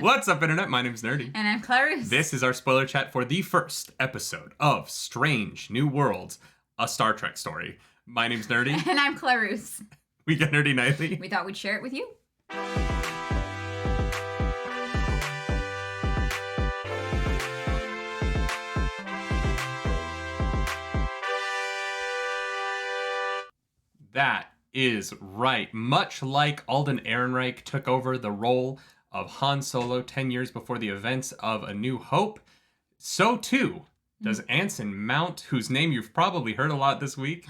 What's up, Internet? My name's Nerdy. And I'm Clarice. This is our spoiler chat for the first episode of Strange New Worlds, a Star Trek story. My name's Nerdy. And I'm Clarice. We get Nerdy Nightly. We thought we'd share it with you. That is right. Much like Alden Ehrenreich took over the role of Han Solo 10 years before the events of A New Hope, so too does Anson Mount, whose name you've probably heard a lot this week,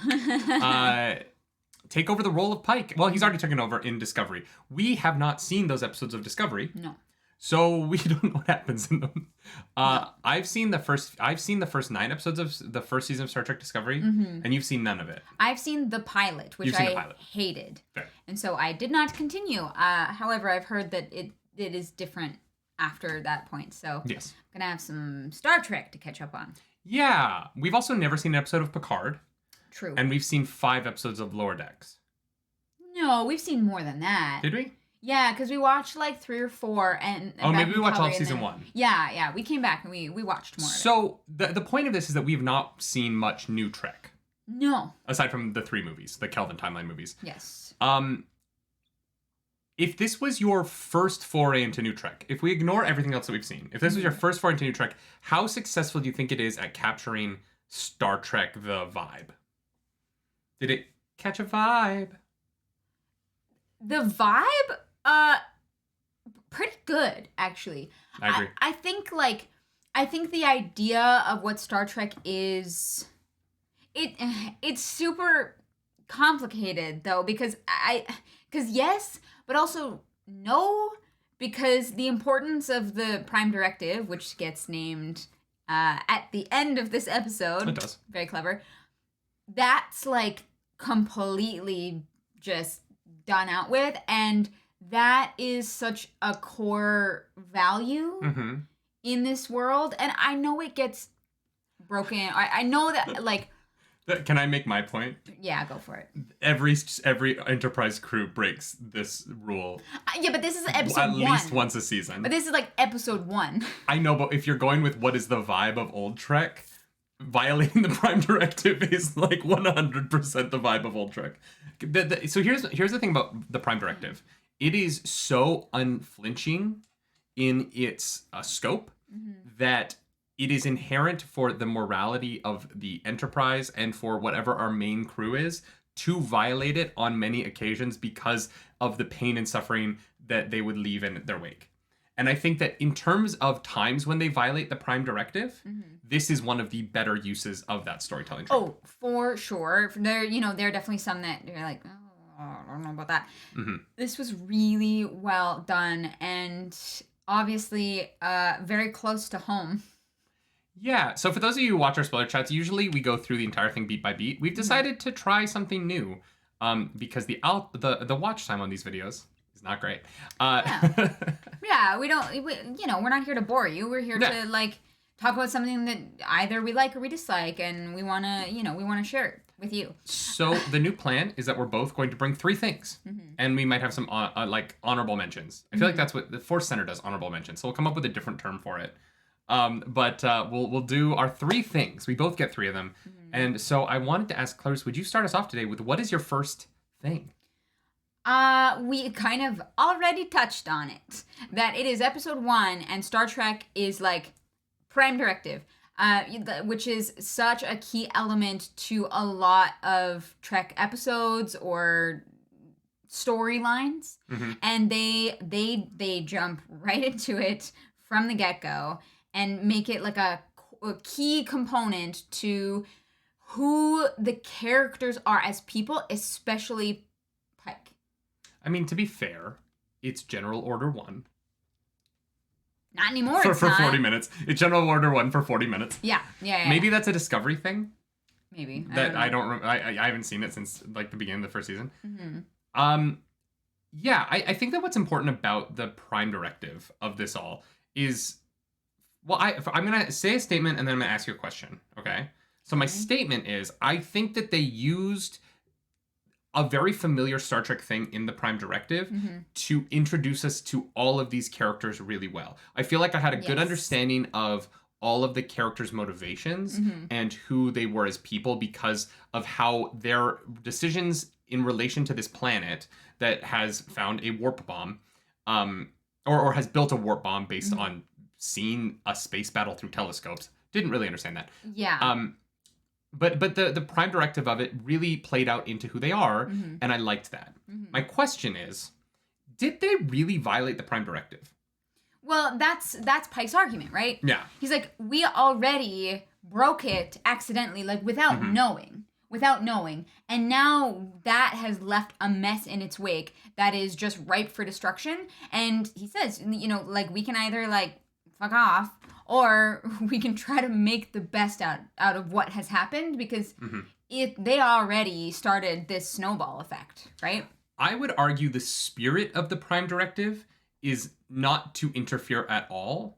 take over the role of Pike. Well, he's already taken over in Discovery. We have not seen those episodes of Discovery. No. So we don't know what happens in them. No. I've seen the first 9 episodes of the first season of Star Trek Discovery, and you've seen none of it. I've seen the pilot, which I hated. Fair. And so I did not continue. However, I've heard that it is different after that point. So yes. I'm going to have some Star Trek to catch up on. Yeah. We've also never seen an episode of Picard. True. And we've seen 5 episodes of Lower Decks. No, we've seen more than that. Did we? Yeah, because we watched like 3 or 4. Maybe we watched all of season 1. Yeah. We came back and we watched more of it. So the point of this is that we have not seen much new Trek. No. Aside from the 3 movies, the Kelvin timeline movies. Yes. If this was your first foray into new Trek, if we ignore everything else that we've seen, if this was your first foray into new Trek, how successful do you think it is at capturing Star Trek the vibe? Did it catch a vibe? The vibe, pretty good, actually. I agree. I think the idea of what Star Trek is, it's super complicated though, because yes, but also no, because the importance of the Prime Directive, which gets named at the end of this episode. It does. Very clever. That's like completely just done out with, and that is such a core value in this world, and I know it gets broken. I know that, like... Can I make my point? Yeah, go for it. Every Enterprise crew breaks this rule. Yeah, but this is episode 1. At least once a season. But this is like episode 1. I know, but if you're going with what is the vibe of old Trek, violating the Prime Directive is like 100% the vibe of old Trek. So here's the thing about the Prime Directive. It is so unflinching in its scope that it is inherent for the morality of the Enterprise and for whatever our main crew is to violate it on many occasions because of the pain and suffering that they would leave in their wake. And I think that in terms of times when they violate the Prime Directive, this is one of the better uses of that storytelling trope. Oh, for sure. There are definitely some that you're like, oh, I don't know about that. This was really well done and obviously very close to home. Yeah, so for those of you who watch our spoiler chats, usually we go through the entire thing beat by beat. We've decided to try something new because the watch time on these videos is not great. Yeah, we're not here to bore you. We're here to like talk about something that either we like or we dislike, and we want to share it with you. So the new plan is that we're both going to bring 3 things, and we might have some like honorable mentions. I feel like that's what the Force Center does, honorable mentions. So we'll come up with a different term for it. But we'll do our 3 things. We both get 3 of them. And so I wanted to ask Clarice, would you start us off today with what is your first thing? We kind of already touched on it. That it is episode 1 and Star Trek is like Prime Directive, which is such a key element to a lot of Trek episodes or storylines. And they jump right into it from the get-go and make it like a key component to who the characters are as people, especially Pike. I mean, to be fair, it's General Order 1. Not anymore, for not. 40 minutes. It's General Order 1 for 40 minutes. Yeah. Maybe that's a Discovery thing. Maybe. I haven't seen it since like the beginning of the first season. Yeah, I think that what's important about the Prime Directive of this all is... Well, I'm going to say a statement and then I'm going to ask you a question, okay? So my statement is, I think that they used a very familiar Star Trek thing in the Prime Directive to introduce us to all of these characters really well. I feel like I had a good understanding of all of the characters' motivations and who they were as people because of how their decisions in relation to this planet that has found a warp bomb, or has built a warp bomb based on seeing a space battle through telescopes. Didn't really understand that. Yeah. But the Prime Directive of it really played out into who they are, and I liked that. My question is, did they really violate the Prime Directive? Well, that's Pike's argument, right? Yeah. He's like, we already broke it accidentally, like without knowing. And now that has left a mess in its wake that is just ripe for destruction. And he says, like we can either like fuck off or we can try to make the best out of what has happened because they already started this snowball effect, right? I would argue the spirit of the Prime Directive is not to interfere at all.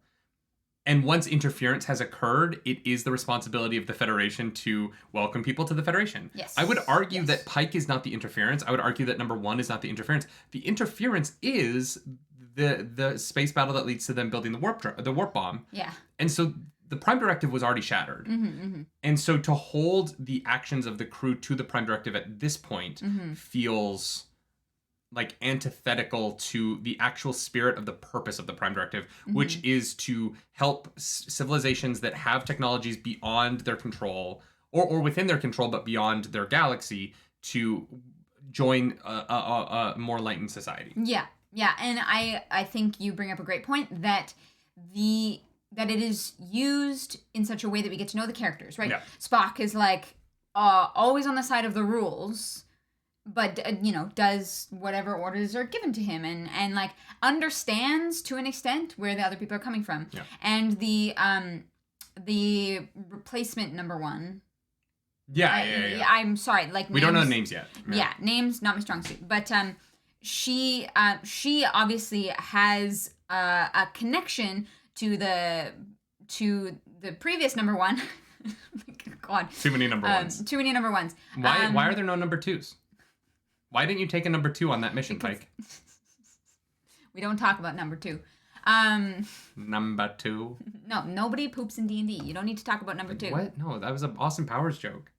And once interference has occurred, it is the responsibility of the Federation to welcome people to the Federation. Yes. I would argue that Pike is not the interference. I would argue that number one is not the interference. The interference is the space battle that leads to them building the warp bomb. Yeah. And so the Prime Directive was already shattered. And so to hold the actions of the crew to the Prime Directive at this point feels like antithetical to the actual spirit of the purpose of the Prime Directive, which is to help civilizations that have technologies beyond their control or within their control, but beyond their galaxy to join a more enlightened society. Yeah. Yeah. And I think you bring up a great point that that it is used in such a way that we get to know the characters, right? Yeah. Spock is like always on the side of the rules, but does whatever orders are given to him and like understands to an extent where the other people are coming from. Yeah. And the replacement number one. Yeah. I'm sorry, like we don't know names yet. Yeah, names not my strong suit, but she obviously has a connection to the previous number one. God, Too many number ones. Too many number ones. Why are there no number twos? Why didn't you take a number two on that mission, Pike? We don't talk about number two. Number two. No, nobody poops in D&D. You don't need to talk about number two. What? No, that was an Austin Powers joke.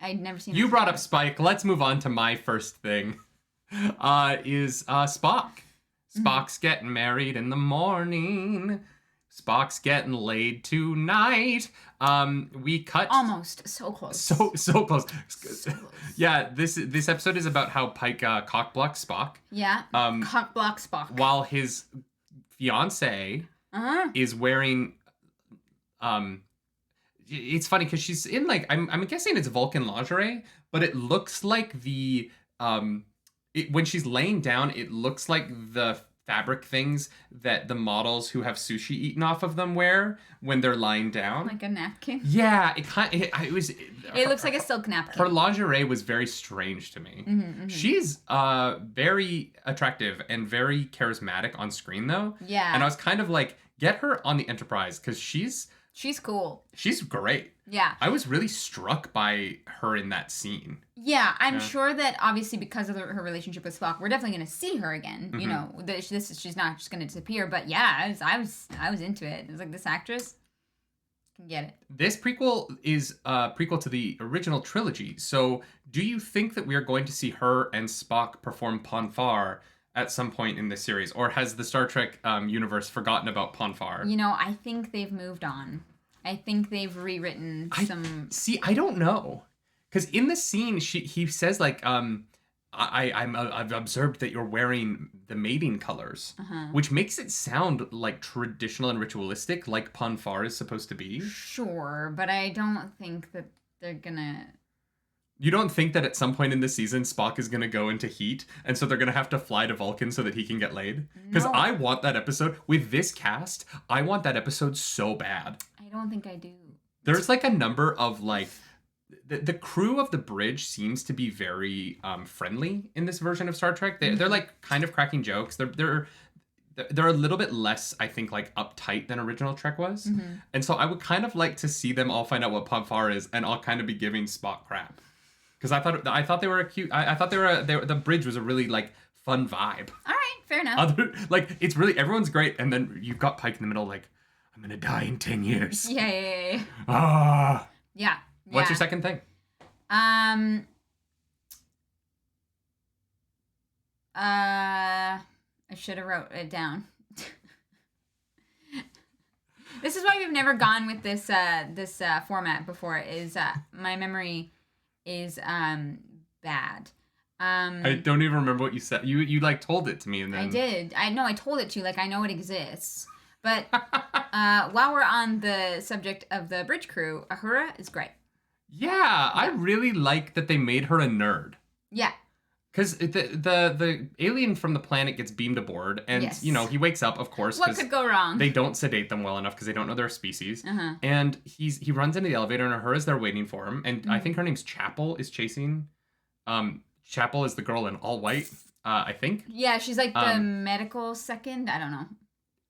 I'd never seen. You brought up Spike. Let's move on to my first thing. Is Spock. Spock's getting married in the morning. Spock's getting laid tonight. We cut almost so close. So close. Yeah, this episode is about how Pike cockblocks Spock. Yeah. Cockblocks Spock. While his fiance is wearing it's funny because she's in like I'm guessing it's Vulcan lingerie, but it looks like the when she's laying down, it looks like the fabric things that the models who have sushi eaten off of them wear when they're lying down. Like a napkin? Yeah, it looks like a silk napkin. Her lingerie was very strange to me. She's very attractive and very charismatic on screen though. Yeah. And I was kind of like, get her on the Enterprise because she's cool. She's great. Yeah. I was really struck by her in that scene. Yeah, I'm sure that obviously because of her relationship with Spock, we're definitely going to see her again. You know, she's not just going to disappear. But yeah, I was into it. It was like, this actress can get it. This prequel is a prequel to the original trilogy. So do you think that we are going to see her and Spock perform Ponfar at some point in this series? Or has the Star Trek universe forgotten about Ponfar? I think they've moved on. I think they've rewritten some... See, I don't know. Because in the scene, he says, like, I've observed that you're wearing the mating colors, which makes it sound like traditional and ritualistic, like Ponfar is supposed to be. Sure, but I don't think that they're gonna... You don't think that at some point in the season, Spock is going to go into heat, and so they're going to have to fly to Vulcan so that he can get laid? Because I want that episode. With this cast, I want that episode so bad. I don't think I do. There's like a number of, like... The crew of the bridge seems to be very friendly in this version of Star Trek. They're like kind of cracking jokes. They're a little bit less, I think, like uptight than original Trek was. And so I would kind of like to see them all find out what Ponfar is and all kind of be giving Spock crap. because I thought they were a cute. I thought the bridge was a really like fun vibe. All right, fair enough. Like it's really everyone's great, and then you've got Pike in the middle, like I'm gonna die in 10 years. Yeah. Ah. Yeah. What's your second thing? I should have wrote it down. This is why we've never gone with this format before. Is my memory is bad. I don't even remember what you said. You like told it to me, and then I did. I told it to you. Like I know it exists. But while we're on the subject of the bridge crew, Uhura is great. Yeah, I really like that they made her a nerd. Yeah. Because the alien from the planet gets beamed aboard, and Yes. he wakes up, of course. What could go wrong? They don't sedate them well enough because they don't know their species. Uh-huh. And he runs into the elevator, and Uhura's there waiting for him. And I think her name's Chapel is chasing. Chapel is the girl in all white. I think. Yeah, she's like the medical second. I don't know.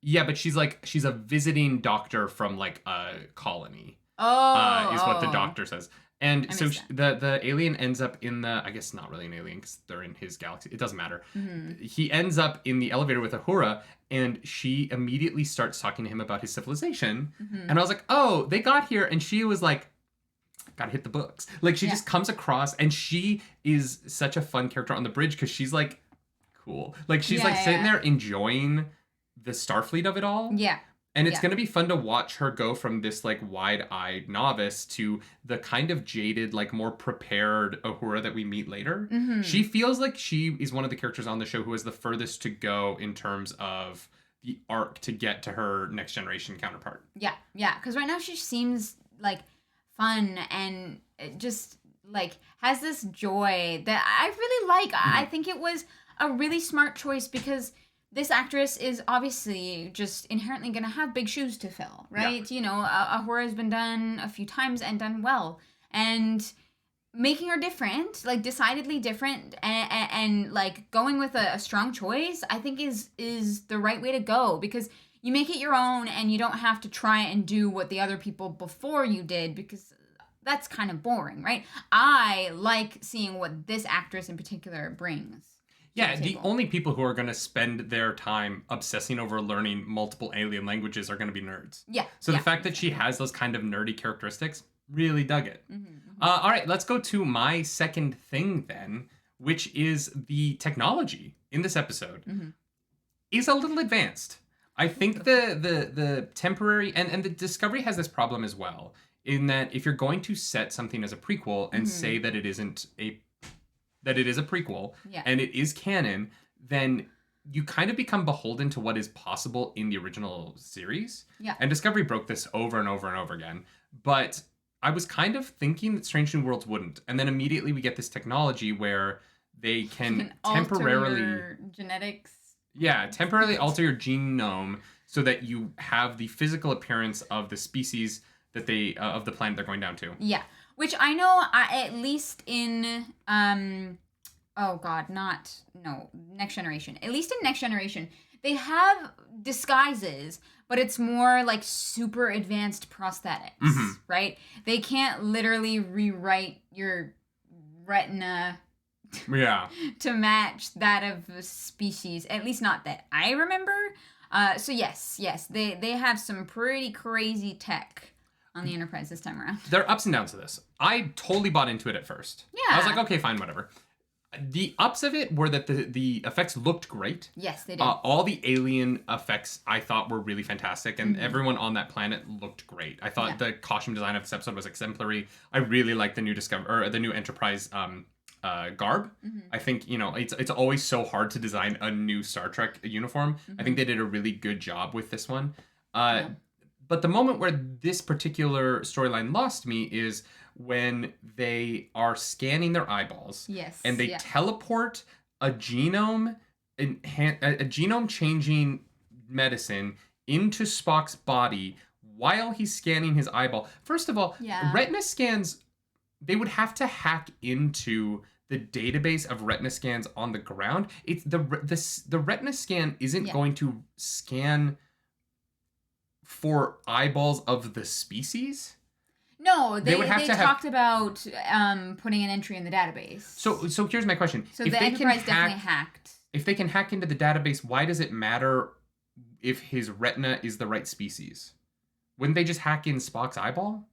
Yeah, but she's a visiting doctor from like a colony. Oh, is what the doctor says. And so the alien ends up in the, I guess not really an alien because they're in his galaxy. It doesn't matter. Mm-hmm. He ends up in the elevator with Uhura, and she immediately starts talking to him about his civilization. Mm-hmm. And I was like, oh, they got here, and she was like, gotta hit the books. Like she just comes across, and she is such a fun character on the bridge because she's like cool. Like she's sitting there enjoying the Starfleet of it all. Yeah. And it's going to be fun to watch her go from this, like, wide-eyed novice to the kind of jaded, like, more prepared Uhura that we meet later. Mm-hmm. She feels like she is one of the characters on the show who has the furthest to go in terms of the arc to get to her next generation counterpart. Yeah. Because right now she seems, like, fun and just, like, has this joy that I really like. Mm-hmm. I think it was a really smart choice because this actress is obviously just inherently going to have big shoes to fill, right? Yeah. Uhura has been done a few times and done well. And making her different, like decidedly different, and like going with a strong choice, I think is the right way to go because you make it your own and you don't have to try and do what the other people before you did because that's kind of boring, right? I like seeing what this actress in particular brings. Yeah, the only people who are going to spend their time obsessing over learning multiple alien languages are going to be nerds. Yeah. So the fact that she has those kind of nerdy characteristics, really dug it. Mm-hmm. All right, let's go to my second thing then, which is the technology in this episode is a little advanced. I think the temporary, and the Discovery has this problem as well, in that if you're going to set something as a prequel and say that it isn't that it is a prequel and it is canon, then you kind of become beholden to what is possible in the original series. Yeah. And Discovery broke this over and over and over again. But I was kind of thinking that Strange New Worlds wouldn't. And then immediately we get this technology where they can temporarily alter your genetics. Yeah, temporarily alter your genome so that you have the physical appearance of the species that they of the planet they're going down to. Yeah. Which I know, at least in, Next Generation. At least in Next Generation, they have disguises, but it's more like super advanced prosthetics, right? They can't literally rewrite your retina to match that of a species, at least not that I remember. So yes, they have some pretty crazy tech on the Enterprise this time around. There are ups and downs to this. I totally bought into it at first. Yeah. I was like, okay, fine, whatever. The ups of it were that the effects looked great. Yes, they did. All the alien effects I thought were really fantastic, and everyone on that planet looked great. I thought the costume design of this episode was exemplary. I really like the new Enterprise garb. I think it's always so hard to design a new Star Trek uniform. I think they did a really good job with this one. But the moment where this particular storyline lost me is when they are scanning their eyeballs. Yes. And they teleport a genome changing medicine into Spock's body while he's scanning his eyeball. First of all, retina scans, they would have to hack into the database of retina scans on the ground. It's the retina scan isn't going to scan for eyeballs of the species. No, they would have they to have. talked about putting an entry in the database. So here's my question: So if the they Enterprise can definitely hack, hacked. if they can hack into the database, why does it matter if his retina is the right species? Wouldn't they just hack in Spock's eyeball?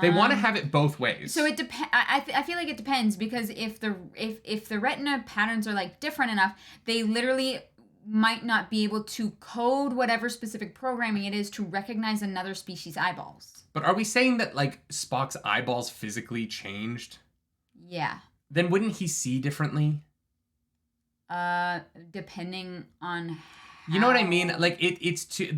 They want to have it both ways. So it depends. I feel like it depends, because if the retina patterns are like different enough, they literally might not be able to code whatever specific programming it is to recognize another species' eyeballs. But are we saying that like Spock's eyeballs physically changed? Yeah. Then wouldn't he see differently? Depending on. You know what I mean? Like it's to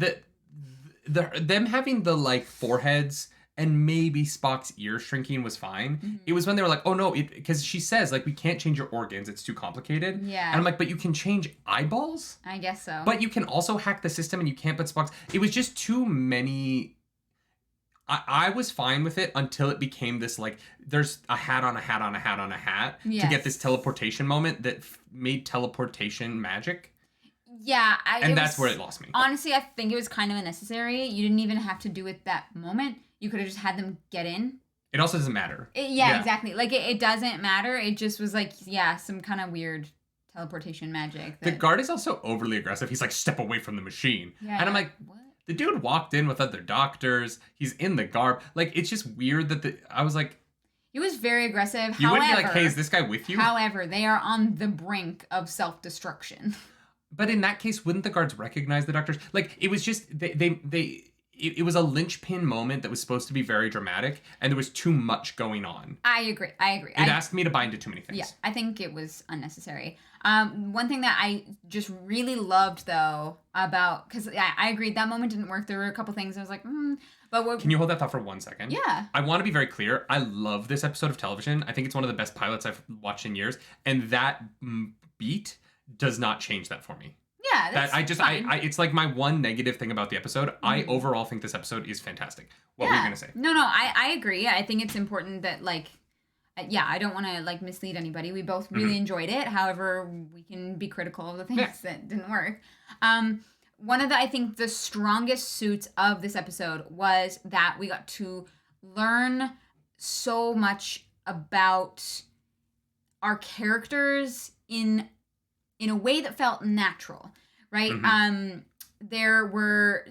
them having the like foreheads and maybe Spock's ear shrinking was fine. Mm-hmm. It was when they were like, oh no, because she says like we can't change your organs, it's too complicated. Yeah. And I'm like, but you can change eyeballs? I guess so. But you can also hack the system and you can't put Spock's. It was just too many. I was fine with it until it became this like there's a hat on a hat on a hat on a hat to Yes. get this teleportation moment that made teleportation magic. Yeah, And that's where it lost me. Honestly, I think it was kind of unnecessary. You didn't even have to do it that moment. You could have just had them get in. It also doesn't matter. Yeah, exactly. Like, it doesn't matter. It just was like, yeah, some kind of weird teleportation magic. The guard is also overly aggressive. He's like, step away from the machine. Yeah, and I'm like, what? The dude walked in with other doctors. He's in the garb. Like, it's just weird that I was like... It was very aggressive. You wouldn't be like, hey, is this guy with you? However, they are on the brink of self-destruction. But in that case, wouldn't the guards recognize the doctors? Like, it was just... It was a linchpin moment that was supposed to be very dramatic, and there was too much going on. I agree. It asked me to buy into too many things. Yeah, I think it was unnecessary. One thing that I just really loved, though, about... Because I agreed, that moment didn't work. There were a couple things I was like, But what... Can you hold that thought for 1 second? Yeah. I want to be very clear. I love this episode of television. I think it's one of the best pilots I've watched in years. And that beat does not change that for me. Yeah, that's fine. It's like my one negative thing about the episode. Mm-hmm. I overall think this episode is fantastic. What were you gonna say? No, I agree. I think it's important that like, I don't want to like mislead anybody. We both really enjoyed it. However, we can be critical of the things that didn't work. One of I think the strongest suits of this episode was that we got to learn so much about our characters in a way that felt natural, right? Mm-hmm. There were,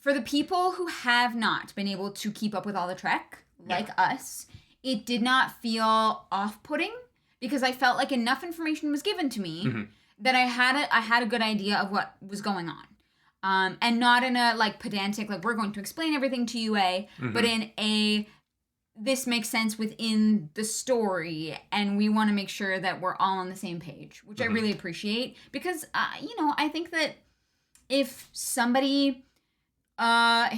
for the people who have not been able to keep up with all the Trek, like us, it did not feel off-putting, because I felt like enough information was given to me that I had a good idea of what was going on. And not in a like pedantic, like we're going to explain everything to you but in a, this makes sense within the story, and we want to make sure that we're all on the same page, which I really appreciate, because I think that if someone, I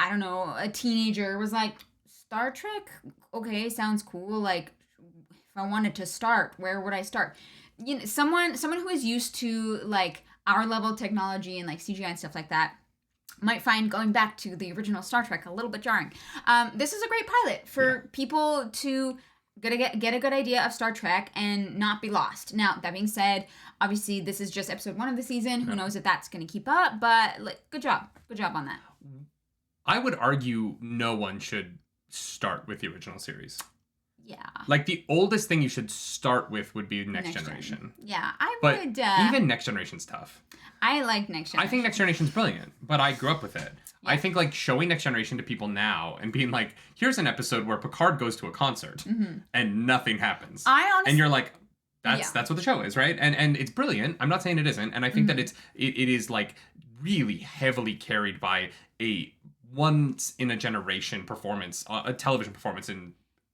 don't know, a teenager was like, Star Trek, okay, sounds cool, like if I wanted to start, where would I start? You know, someone who is used to like our level of technology and like CGI and stuff like that might find going back to the original Star Trek a little bit jarring. This is a great pilot for people to get a good idea of Star Trek and not be lost. Now, that being said, obviously this is just episode 1 of the season. Who knows if that's going to keep up, but like, good job on that. I would argue no one should start with the original series. Yeah. Like, the oldest thing you should start with would be Next Generation. Yeah, I but would... even Next Generation's tough. I like Next Generation. I think Next Generation's brilliant, but I grew up with it. Yeah. I think, like, showing Next Generation to people now and being like, here's an episode where Picard goes to a concert and nothing happens. And you're like, that's what the show is, right? And it's brilliant. I'm not saying it isn't. And I think that it is, like, really heavily carried by a once-in-a-generation performance, a television performance in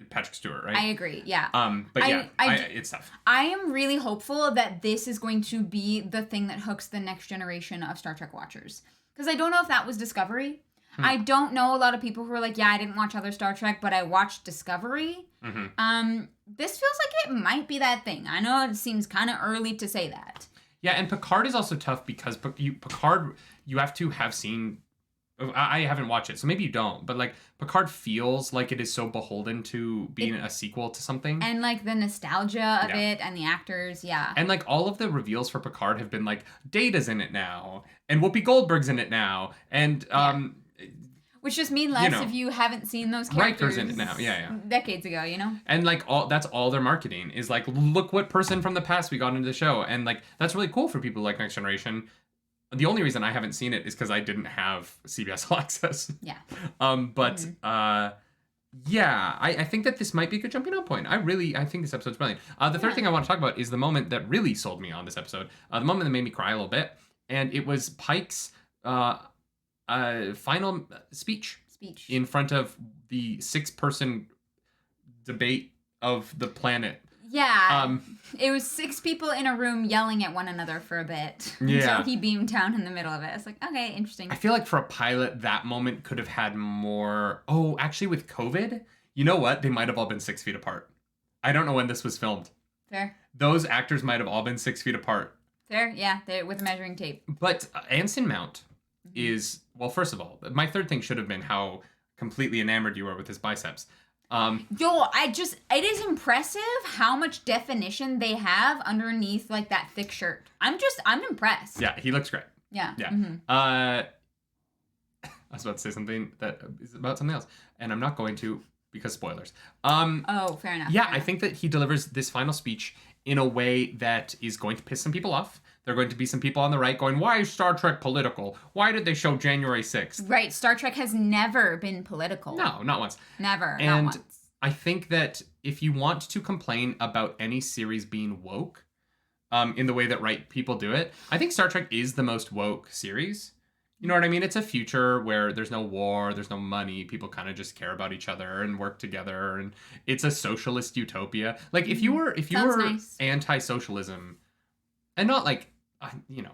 Patrick Stewart, right? I agree, yeah. But it's tough. I am really hopeful that this is going to be the thing that hooks the next generation of Star Trek watchers. Because I don't know if that was Discovery. I don't know a lot of people who are like, yeah, I didn't watch other Star Trek, but I watched Discovery. This feels like it might be that thing. I know it seems kind of early to say that. Yeah, and Picard is also tough because Picard, you have to have seen... I haven't watched it, so maybe you don't. But, like, Picard feels like it is so beholden to being a sequel to something. And, like, the nostalgia of it and the actors, And, like, all of the reveals for Picard have been, like, Data's in it now. And Whoopi Goldberg's in it now. And, Which just mean less if you haven't seen those characters. Riker's in it now. Yeah. Decades ago, you know? And like that's all their marketing is like, look what person from the past we got into the show. And like that's really cool for people like Next Generation. The only reason I haven't seen it is because I didn't have CBS All Access. Yeah. Yeah, I think that this might be a good jumping on point. I think this episode's brilliant. The third thing I want to talk about is the moment that really sold me on this episode. The moment that made me cry a little bit. And it was Pike's final speech in front of the 6-person debate of the planet. Yeah. It was 6 people in a room yelling at one another for a bit. Yeah. So he beamed down in the middle of it. It's like, okay, interesting. I feel like for a pilot, that moment could have had more. Oh, actually, with COVID, you know what? They might have all been 6 feet apart. I don't know when this was filmed. Fair. Those actors might have all been 6 feet apart. Fair, yeah, with measuring tape. But Anson Mount is, well, first of all, my third thing should have been how completely enamored you were with his biceps. It is impressive how much definition they have underneath like that thick shirt. I'm impressed. Yeah, he looks great. Yeah. Yeah. Mm-hmm. I was about to say something that is about something else, and I'm not going to because spoilers. Oh, fair enough. Yeah, fair I think that he delivers this final speech in a way that is going to piss some people off. There are going to be some people on the right going, why is Star Trek political? Why did they show January 6th? Right, Star Trek has never been political. No, not once. Never, and not once. I think that if you want to complain about any series being woke, in the way that right people do it, I think Star Trek is the most woke series. You know what I mean? It's a future where there's no war, there's no money, people kind of just care about each other and work together, and it's a socialist utopia. Like if you were nice. anti-socialism, and not like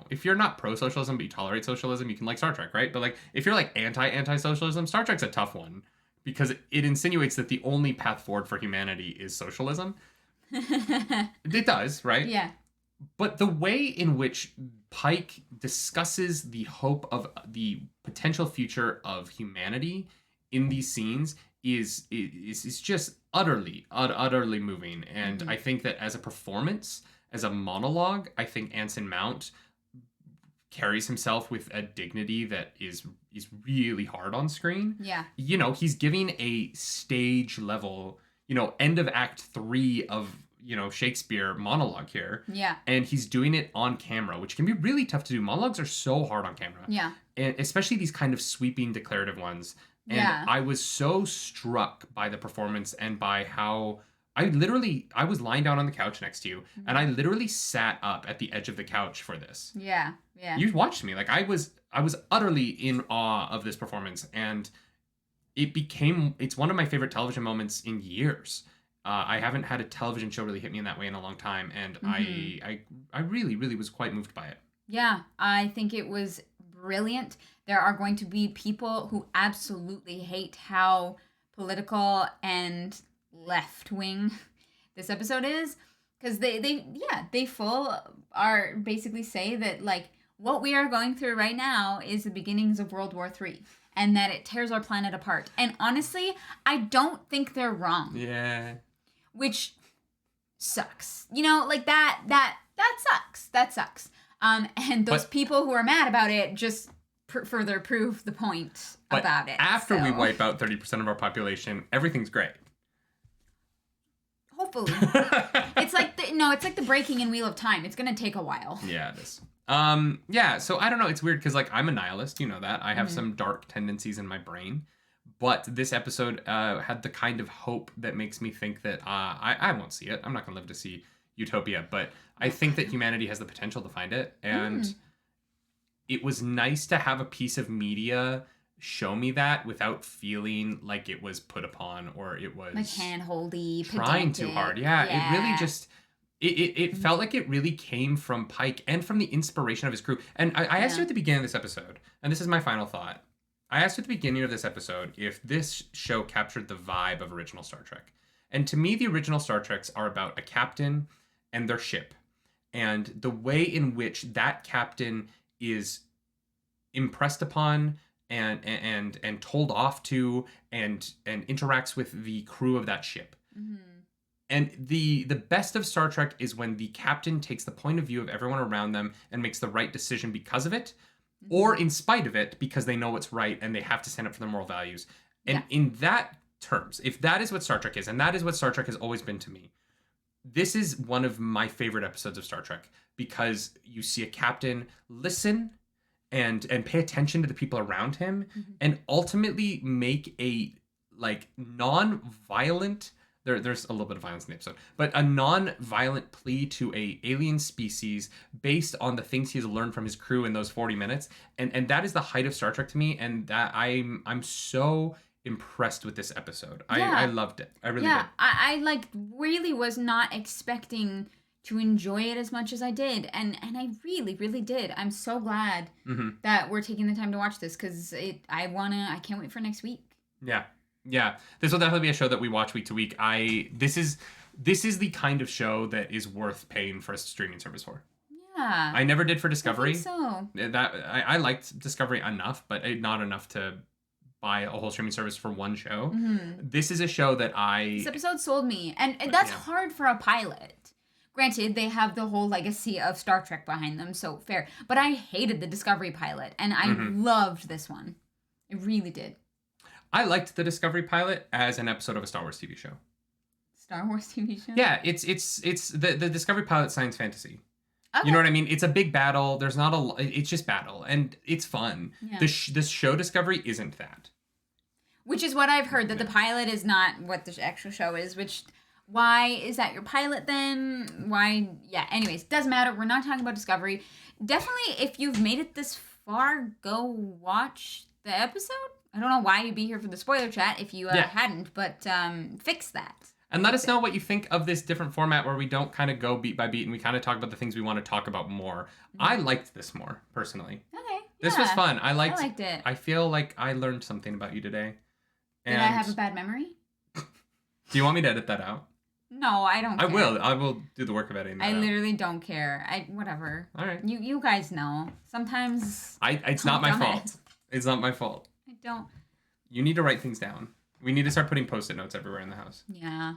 if you're not pro-socialism but you tolerate socialism, you can like Star Trek, right? But like if you're like anti-socialism, Star Trek's a tough one because it insinuates that the only path forward for humanity is socialism. It does, right? Yeah. But the way in which Pike discusses the hope of the potential future of humanity in these scenes is just utterly moving. And I think that as a performance, as a monologue, I think Anson Mount carries himself with a dignity that is really hard on screen. Yeah. He's giving a stage level, end of act 3 of Shakespeare monologue here. Yeah. And he's doing it on camera, which can be really tough to do. Monologues are so hard on camera. Yeah. And especially these kind of sweeping declarative ones. And yeah. I was so struck by the performance and by how I was lying down on the couch next to you, and I literally sat up at the edge of the couch for this. Yeah. Yeah. You watched me. Like I was utterly in awe of this performance, and it's one of my favorite television moments in years. I haven't had a television show really hit me in that way in a long time, and I really, really was quite moved by it. Yeah, I think it was brilliant. There are going to be people who absolutely hate how political and left-wing this episode is, because they full are basically say that like what we are going through right now is the beginnings of World War III. And that it tears our planet apart. And honestly, I don't think they're wrong. Yeah. Which sucks. Like that sucks. That sucks. And those people who are mad about it just further prove the point about it. After we wipe out 30% of our population, everything's great. Hopefully. It's like the breaking in Wheel of Time. It's going to take a while. Yeah, it is. Yeah, so I don't know. It's weird because like I'm a nihilist, you know that. I have some dark tendencies in my brain. But this episode had the kind of hope that makes me think that I won't see it. I'm not going to live to see Utopia. But I think that humanity has the potential to find it. And it was nice to have a piece of media show me that without feeling like it was put upon or it was... like hand-holdy, trying too hard. Yeah, it really just... It felt like it really came from Pike and from the inspiration of his crew. And I asked you at the beginning of this episode, and this is my final thought. I asked you at the beginning of this episode if this show captured the vibe of original Star Trek. And to me, the original Star Treks are about a captain and their ship. And the way in which that captain is impressed upon and told off to and interacts with the crew of that ship. Mm-hmm. And the best of Star Trek is when the captain takes the point of view of everyone around them and makes the right decision because of it. or in spite of it because they know what's right and they have to stand up for their moral values. And in that terms, if that is what Star Trek is, and that is what Star Trek has always been to me, this is one of my favorite episodes of Star Trek because you see a captain listen and pay attention to the people around him and ultimately make a like non-violent there's a little bit of violence in the episode, but a non-violent plea to a alien species based on the things he's learned from his crew in those 40 minutes. And that is the height of Star Trek to me, and that I'm so impressed with this episode. I loved it. I really did. I like really was not expecting to enjoy it as much as I did, and I really, really did. I'm so glad that we're taking the time to watch this because I can't wait for next week. Yeah, this will definitely be a show that we watch week to week. This is the kind of show that is worth paying for a streaming service for. Yeah, I never did for Discovery. I think so that I liked Discovery enough, but not enough to buy a whole streaming service for one show. This is a show that this episode sold me, and that's hard for a pilot. Granted, they have the whole legacy of Star Trek behind them, so fair. But I hated the Discovery pilot, and I loved this one. I really did. I liked the Discovery pilot as an episode of a Star Wars TV show. Star Wars TV show? Yeah, it's the Discovery pilot science fantasy. Okay. You know what I mean? It's a big battle. There's not a. It's just battle, and it's fun. Yeah. This show Discovery isn't that. Which is what I've heard, that the pilot is not what the actual show is. Which, why is that your pilot then? Why? Yeah. Anyways, doesn't matter. We're not talking about Discovery. Definitely, if you've made it this far, go watch the episode. I don't know why you'd be here for the spoiler chat if you hadn't, but fix that. And let us know what you think of this different format where we don't kind of go beat by beat and we kind of talk about the things we want to talk about more. I liked this more, personally. Okay. This was fun. I liked it. I feel like I learned something about you today. Did I have a bad memory? Do you want me to edit that out? No, I don't care. I will do the work of editing that I literally don't care. Whatever. All right. You guys know. Sometimes it's not my fault. It's not my fault. I don't. You need to write things down. We need to start putting Post-it notes everywhere in the house. Yeah.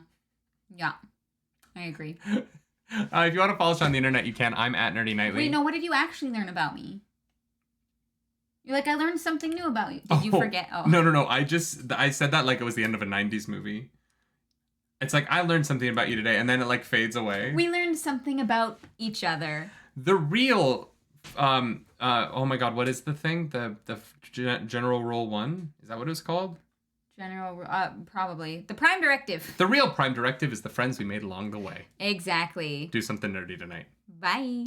I agree. If you want to follow us on the internet, you can. I'm at Nerdy Nightly. Wait, no, what did you actually learn about me? You're like, I learned something new about you. Did you forget? Oh. No. I said that like it was the end of a 90s movie. It's like, I learned something about you today, and then it like fades away. We learned something about each other. The real, oh my God, what is the thing? The General Rule 1? Is that what it was called? Probably. The Prime Directive. The real Prime Directive is the friends we made along the way. Exactly. Do something nerdy tonight. Bye.